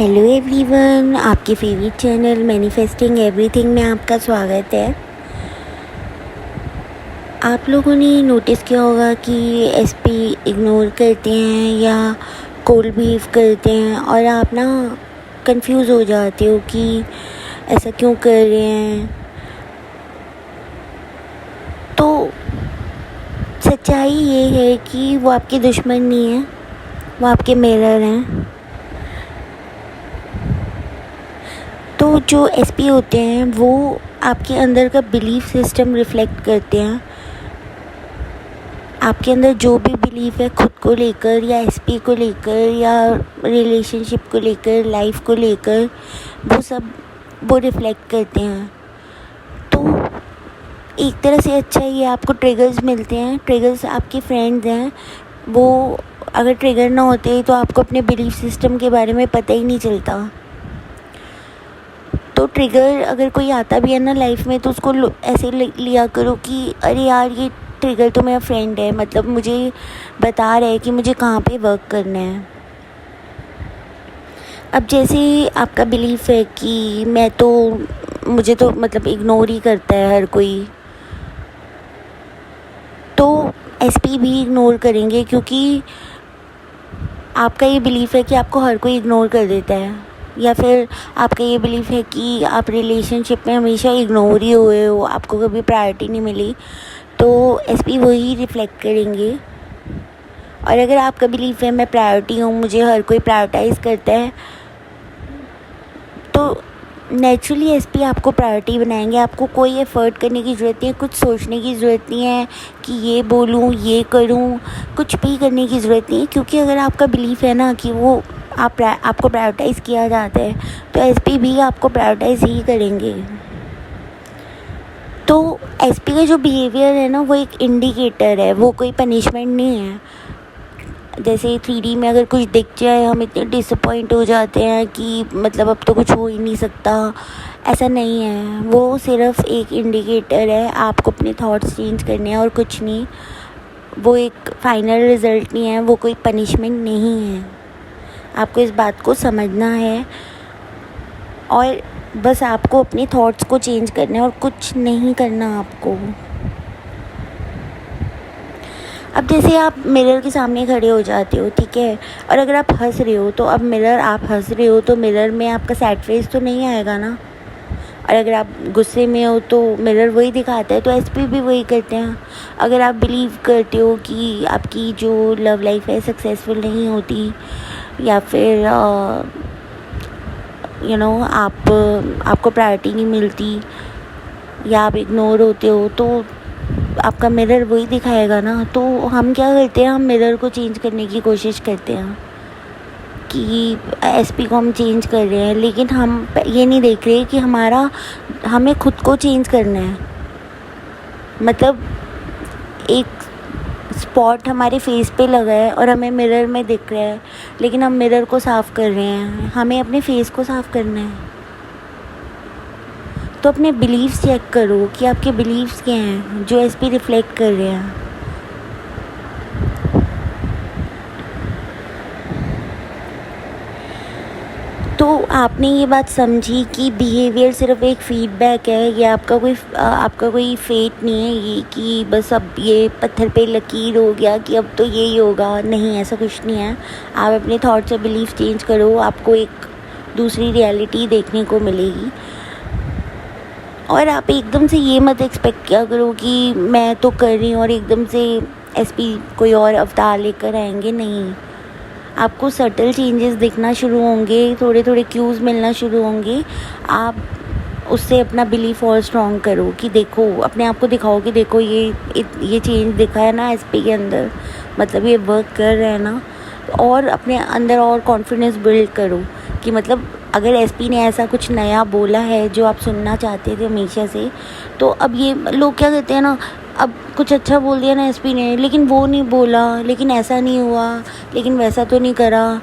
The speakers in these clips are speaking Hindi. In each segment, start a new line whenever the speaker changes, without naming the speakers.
हेलो एवरीवन, आपके फेवरेट चैनल मैनिफेस्टिंग एवरीथिंग में आपका स्वागत है। आप लोगों ने नोटिस किया होगा कि एसपी इग्नोर करते हैं या कोल्ड बिहेव करते हैं और आप ना कंफ्यूज हो जाते हो कि ऐसा क्यों कर रहे हैं। तो सच्चाई ये है कि वो आपके दुश्मन नहीं है, वो आपके मिरर हैं। तो जो एसपी होते हैं वो आपके अंदर का बिलीफ सिस्टम रिफ्लेक्ट करते हैं। आपके अंदर जो भी बिलीफ है खुद को लेकर या एसपी को लेकर या रिलेशनशिप को लेकर, लाइफ को लेकर, वो सब वो रिफ्लेक्ट करते हैं। तो एक तरह से अच्छा ये आपको ट्रिगर्स मिलते हैं। ट्रिगर्स आपके फ्रेंड्स हैं। वो अगर ट्रिगर ना होते तो आपको अपने बिलीफ सिस्टम के बारे में पता ही नहीं चलता। तो ट्रिगर अगर कोई आता भी है ना लाइफ में, तो उसको ऐसे लिया करो कि अरे यार, ये ट्रिगर तो मेरा फ्रेंड है, मतलब मुझे बता रहा है कि मुझे कहाँ पे वर्क करना है। अब जैसे आपका बिलीफ है कि मुझे तो मतलब इग्नोर ही करता है हर कोई, तो एसपी भी इग्नोर करेंगे, क्योंकि आपका ये बिलीफ है कि आपको हर कोई इग्नोर कर देता है। या फिर आपका ये बिलीफ है कि आप रिलेशनशिप में हमेशा इग्नोर ही हुए हो, आपको कभी प्रायोरिटी नहीं मिली, तो एसपी वही रिफ्लेक्ट करेंगे। और अगर आपका बिलीफ है मैं प्रायोरिटी हूँ, मुझे हर कोई प्रायोरिटाइज करता है, तो नेचुरली एसपी आपको प्रायोरिटी बनाएंगे। आपको कोई एफ़र्ट करने की ज़रूरत नहीं है, कुछ सोचने की ज़रूरत नहीं है कि ये बोलूँ, ये करूँ, कुछ भी करने की ज़रूरत नहीं है। क्योंकि अगर आपका बिलीफ है ना कि वो आपको प्रायोरिटाइज़ किया जाता है, तो एसपी भी आपको प्रायोरिटाइज़ ही करेंगे। तो एसपी का जो बिहेवियर है ना, वो एक इंडिकेटर है, वो कोई पनिशमेंट नहीं है। जैसे 3D में अगर कुछ दिख जाए, हम इतने डिसअपॉइंट हो जाते हैं कि मतलब अब तो कुछ हो ही नहीं सकता। ऐसा नहीं है, वो सिर्फ एक इंडिकेटर है। आपको अपने थॉट्स चेंज करने हैं और कुछ नहीं। वो एक फाइनल रिज़ल्ट नहीं है, वो कोई पनिशमेंट नहीं है। आपको इस बात को समझना है और बस आपको अपने थॉट्स को चेंज करना है और कुछ नहीं करना आपको। अब जैसे आप मिरर के सामने खड़े हो जाते हो, ठीक है, और अगर आप हंस रहे हो तो अब आप हंस रहे हो तो मिरर में आपका सैड फेस तो नहीं आएगा ना। और अगर आप गुस्से में हो तो मिरर वही दिखाता है, तो एसपी भी वही करते हैं। अगर आप बिलीव करते हो कि आपकी जो लव लाइफ है सक्सेसफुल नहीं होती, या फिर आपको प्रायोरिटी नहीं मिलती, या आप इग्नोर होते हो, तो आपका मिरर वही दिखाएगा ना। तो हम क्या करते हैं, हम मिरर को चेंज करने की कोशिश करते हैं कि एसपी को हम चेंज कर रहे हैं, लेकिन हम ये नहीं देख रहे कि हमें खुद को चेंज करना है। मतलब एक स्पॉट हमारे फेस पे लगा है और हमें मिरर में दिख रहा है, लेकिन हम मिरर को साफ़ कर रहे हैं। हमें अपने फेस को साफ़ करना है। तो अपने बिलीव्स चेक करो कि आपके बिलीव्स क्या हैं जो एसपी रिफ्लेक्ट कर रहे हैं। तो आपने ये बात समझी कि बिहेवियर सिर्फ एक फीडबैक है। ये आपका कोई फेट नहीं है ये कि बस अब ये पत्थर पे लकीर हो गया कि अब तो यही होगा। नहीं, ऐसा कुछ नहीं है। आप अपने थॉट्स और बिलीफ चेंज करो, आपको एक दूसरी रियलिटी देखने को मिलेगी। और आप एकदम से ये मत एक्सपेक्ट किया करो कि मैं तो कर रही हूँ और एकदम से एसपी कोई और अवतार लेकर आएंगे। नहीं, आपको सटल चेंजेस दिखना शुरू होंगे, थोड़े थोड़े क्यूज़ मिलना शुरू होंगे। आप उससे अपना बिलीफ और स्ट्रॉन्ग करो कि देखो, अपने आप को दिखाओ कि देखो ये चेंज दिखा है ना एसपी के अंदर, मतलब ये वर्क कर रहा है ना। और अपने अंदर और कॉन्फिडेंस बिल्ड करो कि मतलब अगर एसपी ने ऐसा कुछ नया बोला है जो आप सुनना चाहते थे हमेशा से, तो अब ये लोग क्या कहते हैं ना, अब कुछ अच्छा बोल दिया ना एसपी ने, लेकिन वो नहीं बोला, लेकिन ऐसा नहीं हुआ, लेकिन वैसा तो नहीं करा।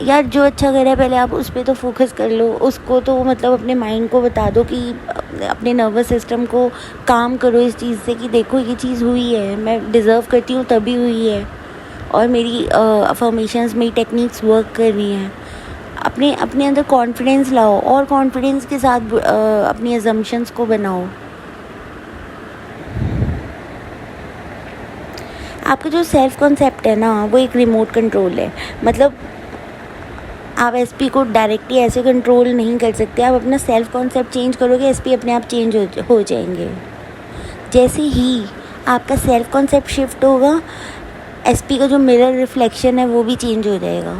यार, जो अच्छा कर रहा है पहले आप उस पर तो फोकस कर लो। उसको तो मतलब अपने माइंड को बता दो कि अपने नर्वस सिस्टम को काम करो इस चीज़ से कि देखो ये चीज़ हुई है, मैं डिज़र्व करती हूँ तभी हुई है, और मेरी अफर्मेशंस, मेरी टेक्निक्स वर्क कर रही हैं। अपने अपने अंदर कॉन्फिडेंस लाओ और कॉन्फिडेंस के साथ अपनी अजम्पशंस को बनाओ। आपका जो सेल्फ कॉन्सेप्ट है ना, वो एक रिमोट कंट्रोल है। मतलब आप एसपी को डायरेक्टली ऐसे कंट्रोल नहीं कर सकते। आप अपना सेल्फ कॉन्सेप्ट चेंज करोगे, एसपी अपने आप चेंज हो जाएंगे। जैसे ही आपका सेल्फ कॉन्सेप्ट शिफ्ट होगा, एसपी का जो मिरर रिफ्लेक्शन है वो भी चेंज हो जाएगा।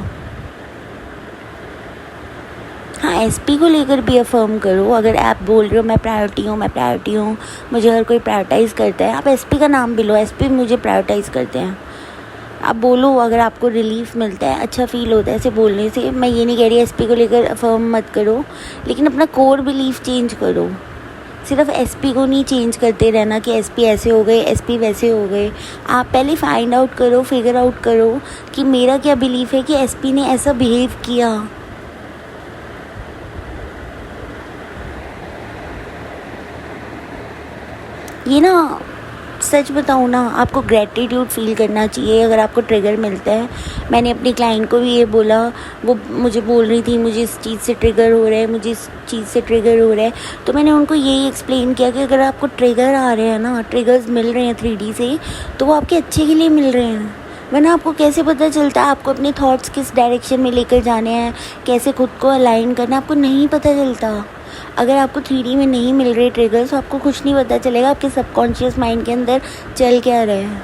हाँ, एसपी को लेकर भी अफर्म करो। अगर आप बोल रहे हो मैं प्रायोरिटी हूँ, मुझे हर कोई प्रायोरिटाइज़ करता है, आप एसपी का नाम भी लो, एसपी मुझे प्रायोरिटाइज़ करते हैं, आप बोलो। अगर आपको रिलीफ मिलता है, अच्छा फील होता है ऐसे बोलने से। मैं ये नहीं कह रही एसपी को लेकर अफर्म मत करो, लेकिन अपना कोर बिलीफ चेंज करो। सिर्फ एसपी को नहीं चेंज करते रहना कि एसपी ऐसे हो गए, एसपी वैसे हो गए। आप पहले फाइंड आउट करो, फिगर आउट करो कि मेरा क्या बिलीफ है कि एसपी ने ऐसा बिहेव किया। ये ना, सच बताऊँ ना, आपको ग्रैटिट्यूड फील करना चाहिए अगर आपको ट्रिगर मिलता है। मैंने अपनी क्लाइंट को भी ये बोला, वो मुझे बोल रही थी मुझे इस चीज़ से ट्रिगर हो रहा है, मुझे इस चीज़ से ट्रिगर हो रहा है। तो मैंने उनको यही एक्सप्लेन किया कि अगर आपको ट्रिगर आ रहे हैं ना, ट्रिगर्स मिल रहे हैं 3D से, तो वो आपके अच्छे के लिए मिल रहे हैं। वरना आपको कैसे पता चलता है आपको अपने थॉट्स किस डायरेक्शन में लेकर जाने हैं, कैसे खुद को अलाइन करना है, आपको नहीं पता चलता। अगर आपको 3D में नहीं मिल रहे ट्रिगर्स, तो आपको कुछ नहीं पता चलेगा आपके सबकॉन्शियस माइंड के अंदर चल क्या रहा है।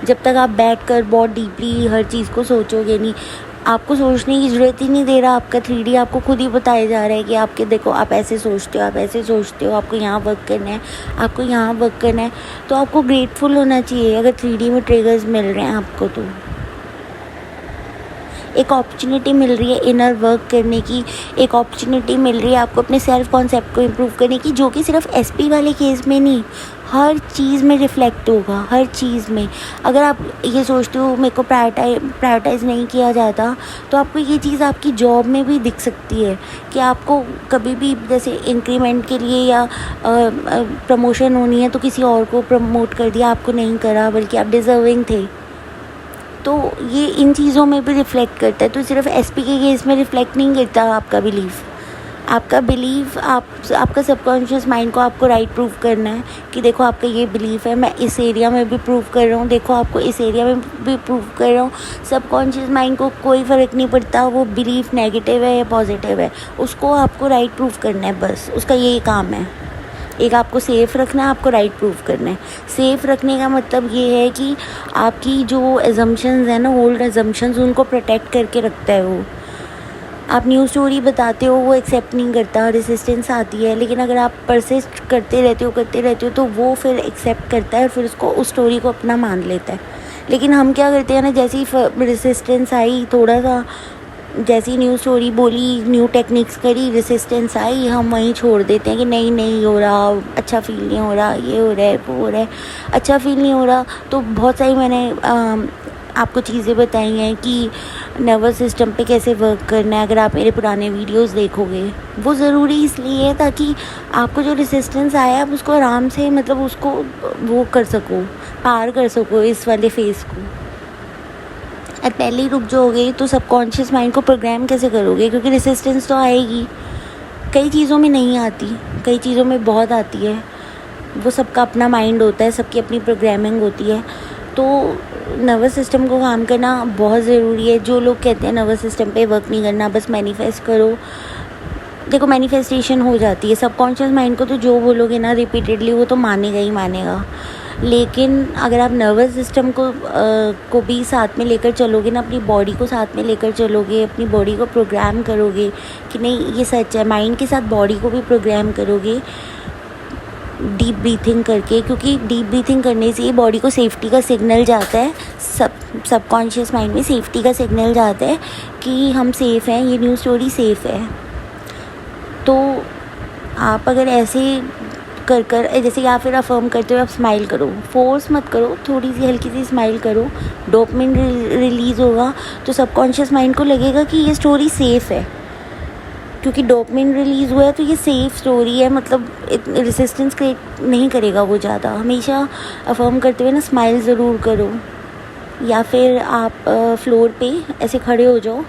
जब तक आप बैठकर बहुत डीपली हर चीज़ को सोचोगे नहीं, आपको सोचने की ज़रूरत ही नहीं दे रहा। आपका 3D आपको खुद ही बताया जा रहा है कि आपके देखो आप ऐसे सोचते हो, आप ऐसे सोचते हो, आपको यहाँ वर्क करना है, आपको यहाँ वर्क करना है। तो आपको ग्रेटफुल होना चाहिए अगर 3D में ट्रिगर्स मिल रहे हैं आपको। तो एक अपॉर्चुनिटी मिल रही है इनर वर्क करने की, एक अपॉर्चुनिटी मिल रही है आपको अपने सेल्फ कॉन्सेप्ट को इम्प्रूव करने की, जो कि सिर्फ एसपी वाले केस में नहीं, हर चीज़ में रिफ्लेक्ट होगा, हर चीज़ में। अगर आप ये सोचते हो मेरे को प्रायोरिटाइज़ नहीं किया जाता, तो आपको ये चीज़ आपकी जॉब में भी दिख सकती है कि आपको कभी भी जैसे इंक्रीमेंट के लिए या प्रमोशन होनी है तो किसी और को प्रमोट कर दिया, आपको नहीं करा, बल्कि आप डिज़र्विंग थे। तो ये इन चीज़ों में भी रिफ़्लेक्ट करता है। तो सिर्फ एसपी के केस में रिफ़्लेक्ट नहीं करता आपका बिलीफ। आपका बिलीफ आपका सबकॉन्शियस माइंड को आपको राइट प्रूव करना है कि देखो आपका ये बिलीफ है, मैं इस एरिया में भी प्रूव कर रहा हूँ, देखो आपको इस एरिया में भी प्रूव कर रहा हूँ। सबकॉन्शियस माइंड को कोई फ़र्क नहीं पड़ता वो बिलीफ नेगेटिव है या पॉजिटिव है, उसको आपको राइट प्रूव करना है, बस उसका यही काम है। एक आपको सेफ़ रखना है, आपको राइट प्रूव करना है। सेफ़ रखने का मतलब ये है कि आपकी जो अजम्पशंस हैं ना, ओल्ड अजम्पशंस, उनको प्रोटेक्ट करके रखता है वो। आप न्यू स्टोरी बताते हो, वो एक्सेप्ट नहीं करता, रेजिस्टेंस आती है। लेकिन अगर आप परसिस्ट करते रहते हो तो वो फिर एक्सेप्ट करता है और फिर उसको उस स्टोरी को अपना मान लेता है। लेकिन हम क्या करते हैं ना, जैसे ही रेजिस्टेंस आई, थोड़ा सा जैसी न्यू स्टोरी बोली, न्यू टेक्निक्स करी, रेसिस्टेंस आई, हम वहीं छोड़ देते हैं कि नहीं हो रहा, अच्छा फील नहीं हो रहा, ये हो रहा है, वो हो रहा है, अच्छा फील नहीं हो रहा। तो बहुत सारी मैंने आपको चीज़ें बताई हैं कि नर्वस सिस्टम पे कैसे वर्क करना है। अगर आप मेरे पुराने वीडियोस देखोगे, वो ज़रूरी इसलिए है ताकि आपको जो रेसिस्टेंस आया आप उसको आराम से, मतलब उसको वो कर सको, पार कर सको इस वाले फेज़ को। और पहले ही रुक जाओगे तो सबकॉन्शियस माइंड को प्रोग्राम कैसे करोगे, क्योंकि रेसिस्टेंस तो आएगी। कई चीज़ों में नहीं आती, कई चीज़ों में बहुत आती है। वो सबका अपना माइंड होता है, सबकी अपनी प्रोग्रामिंग होती है। तो नर्वस सिस्टम को काम करना बहुत ज़रूरी है। जो लोग कहते हैं नर्वस सिस्टम पे वर्क नहीं करना, बस मैनिफेस्ट करो, देखो मैनिफेस्टेशन हो जाती है। सबकॉन्शियस माइंड को तो जो बोलोगे ना रिपीटेडली, वो तो मानेगा ही मानेगा। लेकिन अगर आप नर्वस सिस्टम को भी साथ में लेकर चलोगे ना, अपनी बॉडी को साथ में लेकर चलोगे, अपनी बॉडी को प्रोग्राम करोगे कि नहीं ये सच है, माइंड के साथ बॉडी को भी प्रोग्राम करोगे डीप ब्रीथिंग करके, क्योंकि डीप ब्रीथिंग करने से बॉडी को सेफ्टी का सिग्नल जाता है, सबकॉन्शियस माइंड में सेफ्टी का सिग्नल जाता है कि हम सेफ़ हैं, ये न्यू स्टोरी सेफ़ है। तो आप अगर ऐसे कर जैसे या फिर अफर्म करते हो, आप स्माइल करो, फोर्स मत करो, थोड़ी सी हल्की सी स्माइल करो, डोपामिन रिलीज़ होगा तो सबकॉन्शियस माइंड को लगेगा कि ये स्टोरी सेफ़ है। क्योंकि डोपामिन रिलीज़ हुआ है तो ये सेफ़ स्टोरी है, मतलब रेसिस्टेंस क्रिएट नहीं करेगा वो ज़्यादा। हमेशा अफर्म करते हुए ना स्माइल ज़रूर करो, या फिर आप फ्लोर पे ऐसे खड़े हो जाओ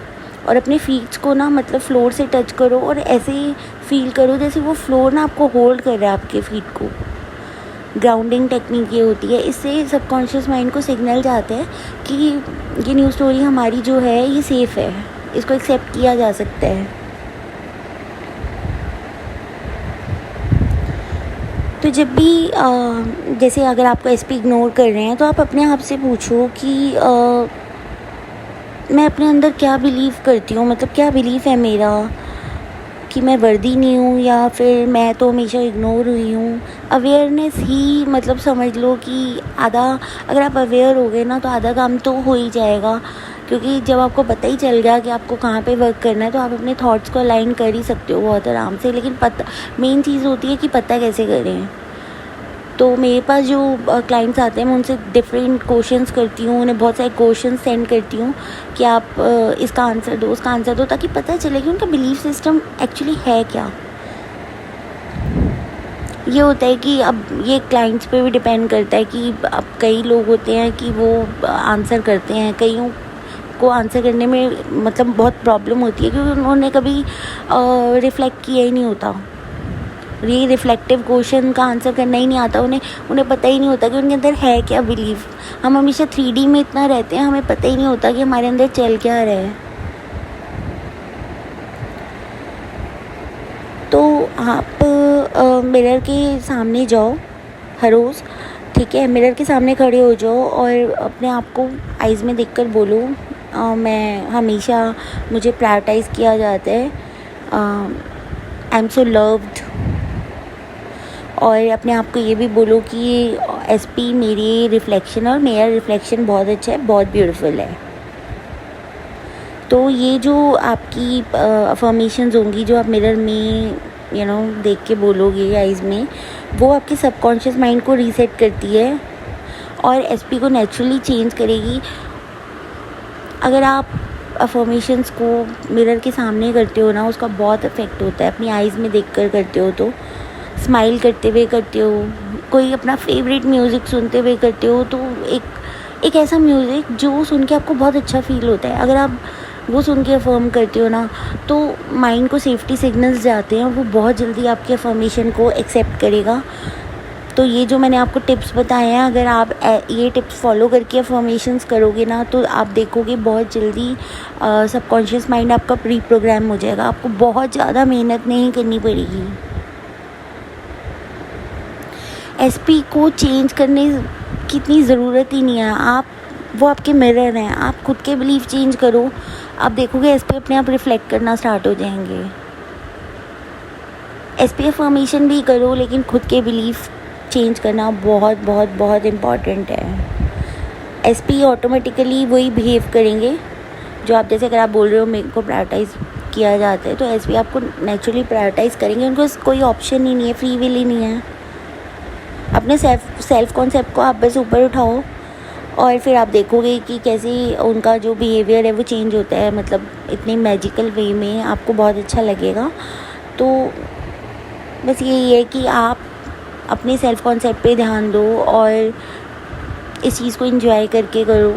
और अपने फीट्स को ना मतलब फ्लोर से टच करो और ऐसे फील करो जैसे वो फ्लोर ना आपको होल्ड कर रहा है, आपके फीट को। ग्राउंडिंग टेक्निक ये होती है, इससे सबकॉन्शियस माइंड को सिग्नल जाते हैं कि ये न्यू स्टोरी हमारी जो है ये सेफ़ है, इसको एक्सेप्ट किया जा सकता है। तो जब भी जैसे अगर आपको एसपी इग्नोर कर रहे हैं तो आप अपने आप से पूछो कि मैं अपने अंदर क्या बिलीव करती हूँ, मतलब क्या बिलीव है मेरा कि मैं वर्दी नहीं हूँ या फिर मैं तो हमेशा इग्नोर हुई हूँ। अवेयरनेस ही मतलब समझ लो कि आधा, अगर आप अवेयर हो गए ना तो आधा काम तो हो ही जाएगा, क्योंकि जब आपको पता ही चल गया कि आपको कहाँ पे वर्क करना है तो आप अपने थॉट्स को अलाइन कर ही सकते हो बहुत आराम से। लेकिन पता, मेन चीज़ होती है कि पता कैसे करें। तो मेरे पास जो क्लाइंट्स आते हैं मैं उनसे डिफरेंट क्वेश्चंस करती हूँ, उन्हें बहुत सारे क्वेश्चंस सेंड करती हूँ कि आप इसका आंसर दो, उसका आंसर दो, ताकि पता चले कि उनका बिलीफ सिस्टम एक्चुअली है क्या। ये होता है कि अब ये क्लाइंट्स पे भी डिपेंड करता है कि अब कई लोग होते हैं कि वो आंसर करते हैं, कईयों को आंसर करने में मतलब बहुत प्रॉब्लम होती है क्योंकि उन्होंने कभी रिफ़्लेक्ट किया ही नहीं होता, ये रिफ्लेक्टिव क्वेश्चन का आंसर करना ही नहीं आता उन्हें पता ही नहीं होता कि उनके अंदर है क्या बिलीफ। हम हमेशा 3D में इतना रहते हैं, हमें पता ही नहीं होता कि हमारे अंदर चल क्या रहा है। तो आप मिरर के सामने जाओ हर रोज़, ठीक है, मिरर के सामने खड़े हो जाओ और अपने आप को आइज़ में देखकर बोलो मैं हमेशा, मुझे प्रायोरिटाइज़ किया जाता है, आई एम सो लव्ड। और अपने आप को ये भी बोलो कि एसपी मेरी रिफ़्लेक्शन और मेरा रिफ़्लेक्शन बहुत अच्छा है, बहुत ब्यूटीफुल है। तो ये जो आपकी अफर्मेशंस होंगी जो आप मिरर में देख के बोलोगे आइज़ में, वो आपके सबकॉन्शियस माइंड को रीसेट करती है और एसपी को नेचुरली चेंज करेगी। अगर आप अफर्मेशंस को मिरर के सामने करते हो ना, उसका बहुत इफ़ेक्ट होता है। अपनी आइज़ में देख कर करते हो तो स्माइल करते हुए करते हो, कोई अपना फेवरेट म्यूज़िक सुनते हुए करते हो, तो एक ऐसा म्यूज़िक जो सुन के आपको बहुत अच्छा फ़ील होता है, अगर आप वो सुन के अफर्म करते हो ना तो माइंड को सेफ्टी सिग्नल्स जाते हैं, वो बहुत जल्दी आपके अफर्मेशन को एक्सेप्ट करेगा। तो ये जो मैंने आपको टिप्स बताए हैं, अगर आप ये टिप्स फॉलो करके अफर्मेशंस करोगे ना तो आप देखोगे बहुत जल्दी सबकॉन्शियस माइंड आपका प्री प्रोग्राम हो जाएगा, आपको बहुत ज़्यादा मेहनत नहीं करनी पड़ेगी। एसपी को चेंज करने की इतनी ज़रूरत ही नहीं है, वो आपके मिरर हैं, आप खुद के बिलीफ चेंज करो, आप देखोगे एसपी अपने आप रिफ्लेक्ट करना स्टार्ट हो जाएंगे। एसपी अफर्मेशन भी करो लेकिन खुद के बिलीफ चेंज करना बहुत बहुत बहुत इम्पॉर्टेंट है। एसपी ऑटोमेटिकली वही बिहेव करेंगे जो आप, जैसे अगर आप बोल रहे हो मेरे को प्रायोरिटाइज़ किया जाता है तो एसपी आपको नेचुरली प्रायोरिटाइज़ करेंगे, उनको कोई ऑप्शन ही नहीं है, फ्री विल ही नहीं है। अपने सेल्फ कॉन्सेप्ट को आप बस ऊपर उठाओ और फिर आप देखोगे कि कैसे उनका जो बिहेवियर है वो चेंज होता है, मतलब इतने मैजिकल वे में, आपको बहुत अच्छा लगेगा। तो बस यही है कि आप अपने सेल्फ कॉन्सेप्ट पे ध्यान दो और इस चीज़ को एंजॉय करके करो।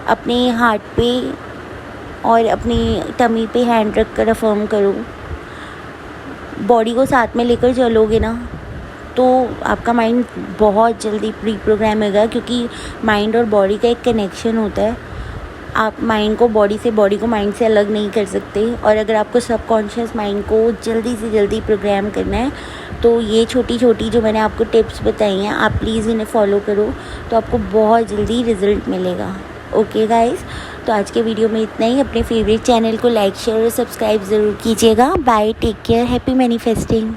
अपने हार्ट पे और अपनी टमी पे हैंड रख कर अफर्म करो, बॉडी को साथ में लेकर चलोगे ना तो आपका माइंड बहुत जल्दी प्री प्रोग्राम होगा, क्योंकि माइंड और बॉडी का एक कनेक्शन होता है। आप माइंड को बॉडी से, बॉडी को माइंड से अलग नहीं कर सकते। और अगर आपको सबकॉन्शियस माइंड को जल्दी से जल्दी प्रोग्राम करना है तो ये छोटी छोटी जो मैंने आपको टिप्स बताई हैं, आप प्लीज़ इन्हें फॉलो करो तो आपको बहुत जल्दी रिज़ल्ट मिलेगा। ओके गाइस, तो आज के वीडियो में इतना ही। अपने फेवरेट चैनल को लाइक, शेयर और सब्सक्राइब ज़रूर कीजिएगा। Bye, take care, happy manifesting.